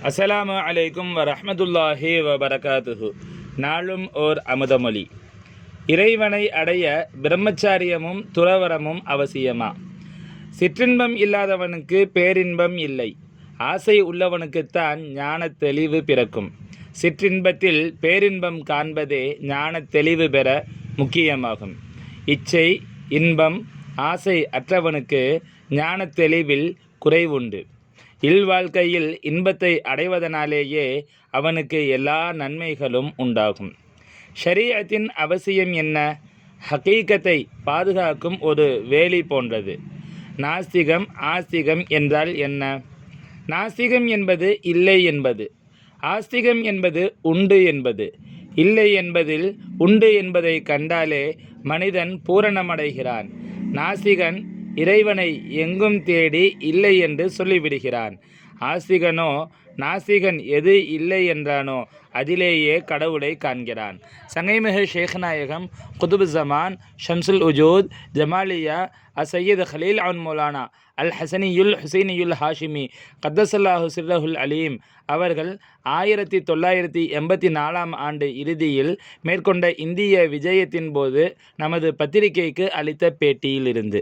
அஸ்ஸலாமு அலைக்கும் வரஹ்மத்துல்லாஹி வபரகாத்துஹு. நாளும் ஓர் அமுதமொழி. இறைவனை அடைய பிரம்மச்சாரியமும் துறவரமும் அவசியமா? சிற்றின்பம் இல்லாதவனுக்கு பேரின்பம் இல்லை. ஆசை உள்ளவனுக்குத்தான் ஞான தெளிவு பிறக்கும். சிற்றின்பத்தில் பேரின்பம் காண்பதே ஞான தெளிவு பெற முக்கியமாகும். இச்சை, இன்பம், ஆசை அற்றவனுக்கு ஞான தெளிவில் குறைவுண்டு. இல்வாழ்க்கையில் இன்பத்தை அடைவதனாலேயே அவனுக்கு எல்லா நன்மைகளும் உண்டாகும். ஷரீஅத்தின் அவசியம் என்ன? ஹகீகத்தை பாதுகாக்கும் ஒரு வேலி போன்றது. நாஸ்திகம் ஆஸ்திகம் என்றால் என்ன? நாஸ்திகம் என்பது இல்லை என்பது, ஆஸ்திகம் என்பது உண்டு என்பது. இல்லை என்பதில் உண்டு என்பதை கண்டாலே மனிதன் பூரணமடைகிறான். நாஸ்திகன் இறைவனை எங்கும் தேடி இல்லை என்று சொல்லிவிடுகிறான். ஆஸ்திகனோ நாஸ்திகன் எது இல்லை என்றானோ அதிலேயே கடவுளை காண்கிறான். சங்கைமிகு ஷேக்நாயகம் குதுபு ஜமான் ஷம்சுல் உஜூத் ஜமாலியா அசையீத் ஹலீல் அன் மௌலானா அல் ஹசனியுல் ஹுசைனியுல் ஹாஷிமி கத்தசல்லாஹு சிர்ரஹுல் அலீம் அவர்கள் 1984 ஆண்டு இறுதியில் மேற்கொண்ட இந்திய விஜயத்தின் போது நமது பத்திரிகைக்கு அளித்த பேட்டியிலிருந்து